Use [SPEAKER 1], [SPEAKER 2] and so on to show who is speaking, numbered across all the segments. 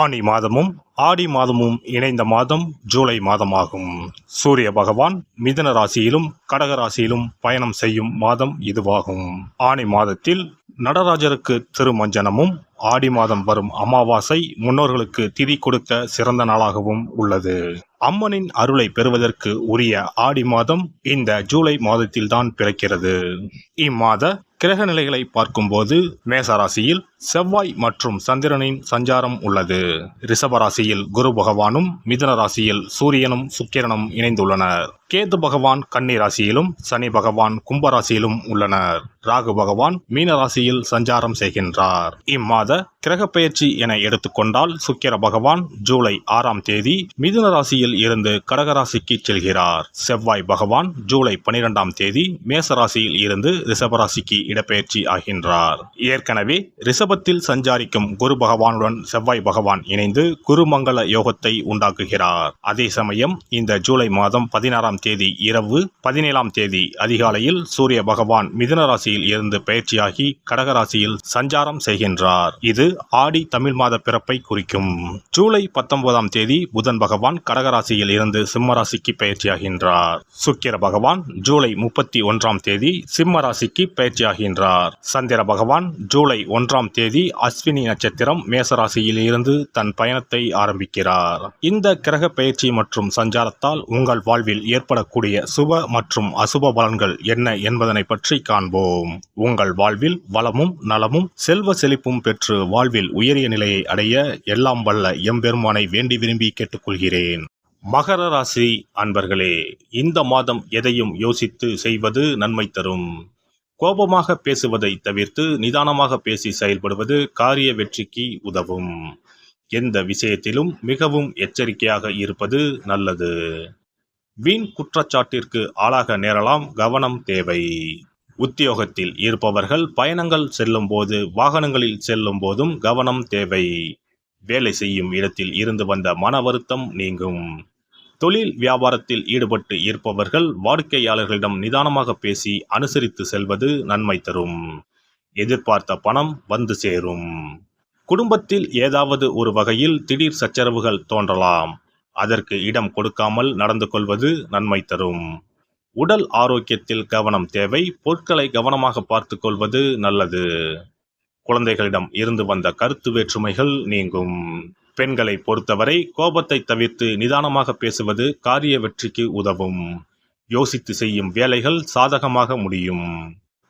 [SPEAKER 1] ஆனி மாதமும் ஆடி மாதமும் இணைந்த மாதம் ஜூலை மாதமாகும். சூரிய பகவான் மிதுன ராசியிலும் கடக ராசியிலும் பயணம் செய்யும் மாதம் இதுவாகும். ஆனி மாதத்தில் நடராஜருக்கு திருமஞ்சனமும், ஆடி மாதம் வரும் அமாவாசை முன்னோர்களுக்கு திதி கொடுக்க சிறந்த நாளாகவும் உள்ளது. அம்மனின் அருளை பெறுவதற்கு உரிய ஆடி மாதம் இந்த ஜூலை மாதத்தில்தான் பிறக்கிறது. இம்மாத கிரக நிலைகளை பார்க்கும்போது மேசராசியில் செவ்வாய் மற்றும் சந்திரனின் சஞ்சாரம் உள்ளது. ரிஷபராசியில் குரு பகவானும், மிதுன ராசியில் சூரியனும் சுக்கிரனும் இணைந்துள்ளனர். கேது பகவான் கன்னி ராசியிலும், சனி பகவான் கும்பராசியிலும் உள்ளனர். ராகு பகவான் மீன ராசியில் சஞ்சாரம் செய்கின்றார். இம்மாத கிரக பெயர்ச்சி என எடுத்துக்கொண்டால் சுக்கிர பகவான் ஜூலை 6ஆம் தேதி மிதுன ராசியில் இருந்து கடகராசிக்கு செல்கிறார். செவ்வாய் பகவான் ஜூலை 12ஆம் தேதி மேச ராசியில் இருந்து ரிஷபராசிக்கு இடப்பெயர்ச்சி ஆகின்றார். ஏற்கனவே ரிஷபத்தில் சஞ்சாரிக்கும் குரு பகவானுடன் செவ்வாய் பகவான் இணைந்து குருமங்கள யோகத்தை உண்டாக்குகிறார். அதே சமயம் இந்த ஜூலை மாதம் 16ஆம் தேதி இரவு 17ஆம் தேதி அதிகாலையில் சூரிய பகவான் மிதுன ராசியில் இருந்து பயிற்சியாகி கடகராசியில் சஞ்சாரம் செய்கின்றார். இது ஆடி தமிழ் மாத பிறப்பை குறிக்கும். ஜூலை 19ஆம் தேதி புதன் பகவான் கடகராசியில் இருந்து சிம்மராசிக்கு பயிற்சியாகின்றார். சுக்கிர பகவான் ஜூலை 31ஆம் தேதி சிம்ம ராசிக்கு பயிற்சியாகின்றார். சந்திர பகவான் ஜூலை 1ஆம் தேதி அஸ்வினி நட்சத்திரம் மேசராசியில் இருந்து தன் பயணத்தை ஆரம்பிக்கிறார். இந்த கிரக பயிற்சி மற்றும் சஞ்சாரத்தால் உங்கள் வாழ்வில் ஏற்படக்கூடிய சுப மற்றும் அசுப பலன்கள் என்ன என்பதனை பற்றி காண்போம். உங்கள் வாழ்வில் வளமும் நலமும் செல்வ செழிப்பும் பெற்று வாழ்வில் உயரிய நிலையை அடைய எல்லாம் வல்ல எம்பெருமானை வேண்டி விரும்பி கேட்டுக்கொள்கிறேன். மகர ராசி அன்பர்களே, இந்த மாதம் எதையும் யோசித்து செய்வது நன்மை தரும். கோபமாக பேசுவதை தவிர்த்து நிதானமாக பேசி செயல்படுவது காரிய வெற்றிக்கு உதவும். எந்த விஷயத்திலும் மிகவும் எச்சரிக்கையாக இருப்பது நல்லது. வீண் குற்றச்சாட்டிற்கு ஆளாக நேரலாம், கவனம் தேவை. உத்தியோகத்தில் இருப்பவர்கள் பயணங்கள் செல்லும் போது, வாகனங்களில் செல்லும் போதும் கவனம் தேவை. வேலை செய்யும் இடத்தில் இருந்து வந்த மன வருத்தம் நீங்கும். தொழில் வியாபாரத்தில் ஈடுபட்டு இருப்பவர்கள் வாடிக்கையாளர்களிடம் நிதானமாக பேசி அனுசரித்து செல்வது நன்மை தரும். எதிர்பார்த்த பணம் வந்து சேரும். குடும்பத்தில் ஏதாவது ஒரு வகையில் திடீர் சச்சரவுகள் தோன்றலாம். அதற்கு இடம் கொடுக்காமல் நடந்து கொள்வது நன்மை தரும். உடல் ஆரோக்கியத்தில் கவனம் தேவை. பொருட்களை கவனமாக பார்த்து கொள்வது நல்லது. குழந்தைகளிடம் இருந்து வந்த கருத்து வேற்றுமைகள் நீங்கும். பெண்களை பொறுத்தவரை கோபத்தை தவிர்த்து நிதானமாக பேசுவது காரிய வெற்றிக்கு உதவும். யோசித்து செய்யும் வேலைகள் சாதகமாக முடியும்.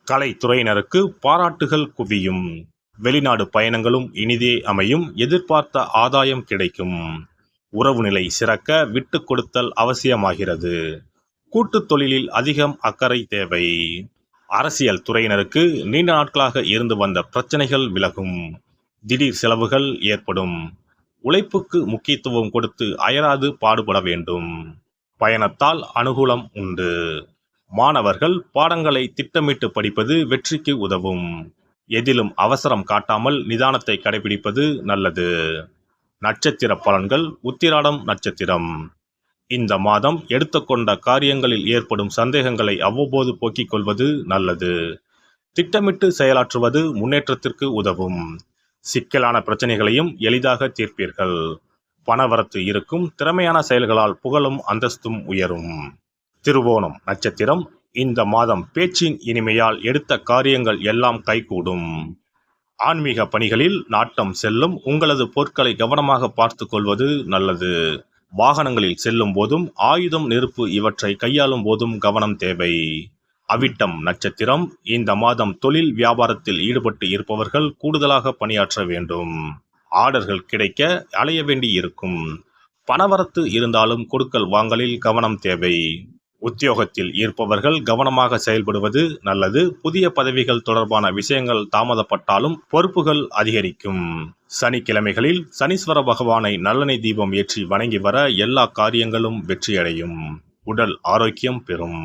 [SPEAKER 1] கலைத்துறையினருக்கு பாராட்டுகள் குவியும். வெளிநாடு பயணங்களும் இனிதே அமையும். எதிர்பார்த்த ஆதாயம் கிடைக்கும். உறவு நிலை சிறக்க விட்டு கொடுத்தல் அவசியமாகிறது. கூட்டுத் தொழிலில் அதிகம் அக்கறை தேவை. அரசியல் துறையினருக்கு நீண்ட நாட்களாக இருந்து வந்த பிரச்சனைகள் விலகும். திடீர் செலவுகள் ஏற்படும். உழைப்புக்கு முக்கியத்துவம் கொடுத்து அயராது பாடுபட வேண்டும். பயணத்தால் அனுகூலம் உண்டு. மாணவர்கள் பாடங்களை திட்டமிட்டு படிப்பது வெற்றிக்கு உதவும். எதிலும் அவசரம் காட்டாமல் நிதானத்தை கடைபிடிப்பது நல்லது. நட்சத்திர பலன்கள். உத்திராடம் நட்சத்திரம். இந்த மாதம் எடுத்துக்கொண்ட காரியங்களில் ஏற்படும் சந்தேகங்களை அவ்வப்போது போக்கிக் கொள்வது நல்லது. திட்டமிட்டு செயலாற்றுவது முன்னேற்றத்திற்கு உதவும். சிக்கலான பிரச்சனைகளையும் எளிதாக தீர்ப்பீர்கள். பணவரத்து இருக்கும். திறமையான செயல்களால் புகழும் அந்தஸ்தும் உயரும். திருவோணம் நட்சத்திரம். இந்த மாதம் பேச்சின் இனிமையால் எடுத்த காரியங்கள் எல்லாம் கைகூடும். ஆன்மீக பணிகளில் நாட்டம் செல்லும். உங்களது பொருட்களை கவனமாக பார்த்து கொள்வது நல்லது. வாகனங்களில் செல்லும் போதும் ஆயுதம், நெருப்பு இவற்றை கையாளும் போதும் கவனம் தேவை. அவிட்டம் நட்சத்திரம். இந்த மாதம் தொழில் வியாபாரத்தில் ஈடுபட்டு இருப்பவர்கள் கூடுதலாக பணியாற்ற வேண்டும். ஆர்டர்கள் கிடைக்க அலைய வேண்டி இருக்கும். பணவரத்து இருந்தாலும் கொடுக்கல் வாங்கலில் கவனம் தேவை. உத்தியோகத்தில் இருப்பவர்கள் கவனமாக செயல்படுவது நல்லது. புதிய பதவிகள் தொடர்பான விஷயங்கள் தாமதப்பட்டாலும் பொறுப்புகள் அதிகரிக்கும். சனிக்கிழமைகளில் சனீஸ்வர பகவானை நல்லெண்ணெய் தீபம் ஏற்றி வணங்கி வர எல்லா காரியங்களும் வெற்றியடையும். உடல் ஆரோக்கியம் பெறும்.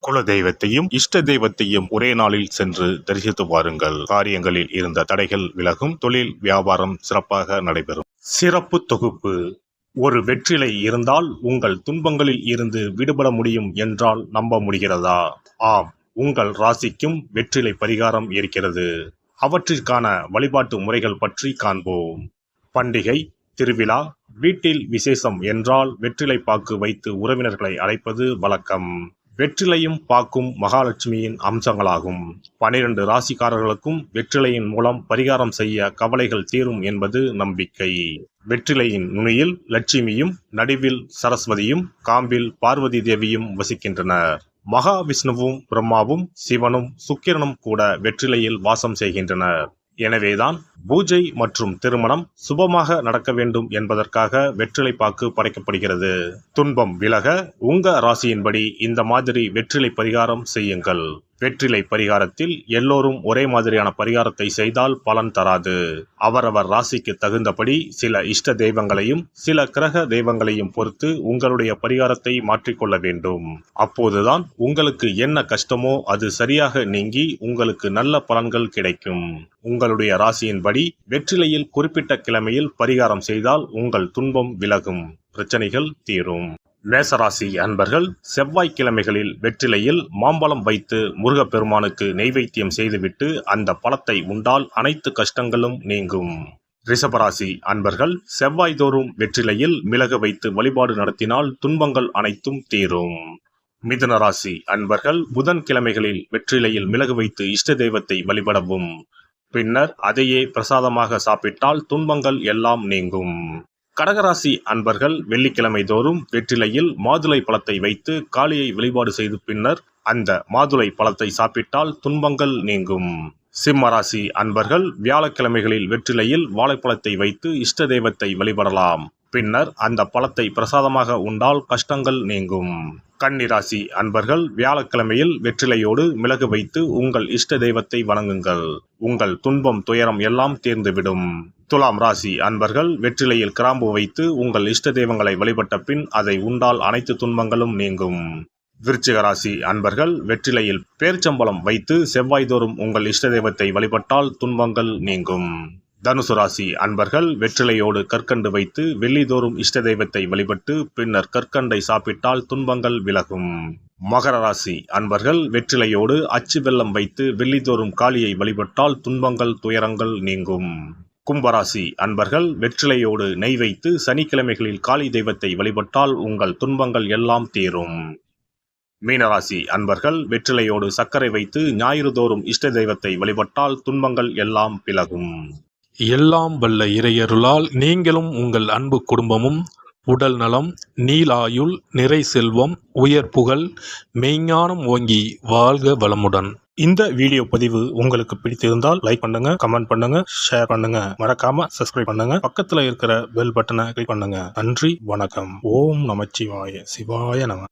[SPEAKER 1] குல தெய்வத்தையும் இஷ்ட தெய்வத்தையும் ஒரே நாளில் சென்று தரிசித்து வாருங்கள். காரியங்களில் இருந்த தடைகள் விலகும். தொழில் வியாபாரம் சிறப்பாக நடைபெறும். சிறப்பு தொகுப்பு. ஒரு வெற்றிலை இருந்தால் உங்கள் துன்பங்களில் இருந்து விடுபட முடியும் என்றால் நம்ப முடிகிறதா? ஆம், உங்கள் ராசிக்கும் வெற்றிலை பரிகாரம் இருக்கிறது. அவற்றிற்கான வழிபாட்டு முறைகள் பற்றி காண்போம். பண்டிகை, திருவிழா, வீட்டில் விசேஷம் என்றால் வெற்றிலை பாக்கு வைத்து உறவினர்களை அழைப்பது வழக்கம். வெற்றிலையும் பாக்கும் மகாலட்சுமியின் அம்சங்களாகும். 12 ராசிக்காரர்களுக்கும் வெற்றிலையின் மூலம் பரிகாரம் செய்ய கவலைகள் தீரும் என்பது நம்பிக்கை. வெற்றிலையின் நுனியில் லட்சுமியும், நடுவில் சரஸ்வதியும், காம்பில் பார்வதி தேவியும் வசிக்கின்றனர். மகாவிஷ்ணுவும், பிரம்மாவும், சிவனும், சுக்கிரனும் கூட வெற்றிலையில் வாசம் செய்கின்றனர். எனவேதான் பூஜை மற்றும் திருமணம் சுபமாக நடக்க வேண்டும் என்பதற்காக வெற்றிலை பாக்கு படைக்கப்படுகிறது. துன்பம் விலக உங்க ராசியின்படி இந்த மாதிரி வெற்றிலை பரிகாரம் செய்யுங்கள். வெற்றிலை பரிகாரத்தில் எல்லோரும் ஒரே மாதிரியான பரிகாரத்தை செய்தால் பலன் தராது. அவரவர் ராசிக்கு தகுந்தபடி சில இஷ்ட தெய்வங்களையும் சில கிரக தெய்வங்களையும் பொறுத்து உங்களுடைய பரிகாரத்தை மாற்றிக்கொள்ள வேண்டும். அப்போதுதான் உங்களுக்கு என்ன கஷ்டமோ அது சரியாக நீங்கி உங்களுக்கு நல்ல பலன்கள் கிடைக்கும். உங்களுடைய ராசியின்படி வெற்றிலையில் குறிப்பிட்ட கிழமையில் பரிகாரம் செய்தால் உங்கள் துன்பம் விலகும், பிரச்சனைகள் தீரும். மேசராசி அன்பர்கள் செவ்வாய்க்கிழமைகளில் வெற்றிலையில் மாம்பழம் வைத்து முருகப்பெருமானுக்கு நெய்வேத்தியம் செய்துவிட்டு அந்த பழத்தை உண்டால் அனைத்து கஷ்டங்களும் நீங்கும். ரிஷபராசி அன்பர்கள் செவ்வாய்தோறும் வெற்றிலையில் மிளகு வைத்து வழிபாடு நடத்தினால் துன்பங்கள் அனைத்தும் தீரும். மிதுனராசி அன்பர்கள் புதன்கிழமைகளில் வெற்றிலையில் மிளகு வைத்து இஷ்ட தெய்வத்தை வழிபடவும். பின்னர் அதையே பிரசாதமாக சாப்பிட்டால் துன்பங்கள் எல்லாம் நீங்கும். கடகராசி அன்பர்கள் வெள்ளிக்கிழமை தோறும் வெற்றிலையில் மாதுளை பழத்தை வைத்து காளியை வழிபாடு செய்து பின்னர் அந்த மாதுளை பழத்தை சாப்பிட்டால் துன்பங்கள் நீங்கும். சிம்மராசி அன்பர்கள் வியாழக்கிழமைகளில் வெற்றிலையில் வாழைப்பழத்தை வைத்து இஷ்ட தெய்வத்தை வழிபடலாம். பின்னர் அந்த பழத்தை பிரசாதமாக உண்டால் கஷ்டங்கள் நீங்கும். கன்னிராசி அன்பர்கள் வியாழக்கிழமையில் வெற்றிலையோடு மிளகு வைத்து உங்கள் இஷ்ட தெய்வத்தை வணங்குங்கள். உங்கள் துன்பம் துயரம் எல்லாம் தீர்ந்துவிடும். துலாம் ராசி அன்பர்கள் வெற்றிலையில் கிராம்பு வைத்து உங்கள் இஷ்ட தெய்வங்களை வழிபட்ட பின் அதை உண்டால் அனைத்து துன்பங்களும் நீங்கும். விருச்சிக ராசி அன்பர்கள் வெற்றிலையில் பேரிச்சம்பழம் வைத்து செவ்வாய்தோறும் உங்கள் இஷ்ட தெய்வத்தை வழிபட்டால் துன்பங்கள் நீங்கும். தனுசு ராசி அன்பர்கள் வெற்றிலையோடு கற்கண்டு வைத்து வெள்ளிதோறும் இஷ்ட தெய்வத்தை வழிபட்டு பின்னர் கற்கண்டை சாப்பிட்டால் துன்பங்கள் விலகும். மகர ராசி அன்பர்கள் வெற்றிலையோடு அச்சு வெல்லம் வைத்து வெள்ளிதோறும் காளியை வழிபட்டால் துன்பங்கள் துயரங்கள் நீங்கும். கும்பராசி அன்பர்கள் வெற்றிலையோடு நெய் வைத்து சனிக்கிழமைகளில் காளி தெய்வத்தை வழிபட்டால் உங்கள் துன்பங்கள் எல்லாம் தீரும். மீனராசி அன்பர்கள் வெற்றிலையோடு சர்க்கரை வைத்து ஞாயிறு தோறும் இஷ்ட தெய்வத்தை வழிபட்டால் துன்பங்கள் எல்லாம் விலகும்.
[SPEAKER 2] எல்லாம் வல்ல இறையருளால் நீங்களும் உங்கள் அன்பு குடும்பமும் உடல் நலம், நீலாயுள், நிறை செல்வம், உயர் புகழ், மெய்ஞானம் ஓங்கி வாழ்க வளமுடன்.
[SPEAKER 1] இந்த வீடியோ பதிவு உங்களுக்கு பிடித்திருந்தால் லைக் பண்ணுங்க, கமெண்ட் பண்ணுங்க, ஷேர் பண்ணுங்க, மறக்காம சப்ஸ்கிரைப் பண்ணுங்க, பக்கத்துல இருக்கிற பெல் பட்டனை கிளிக் பண்ணுங்க. நன்றி, வணக்கம். ஓம் நமச்சிவாய, சிவாய நம.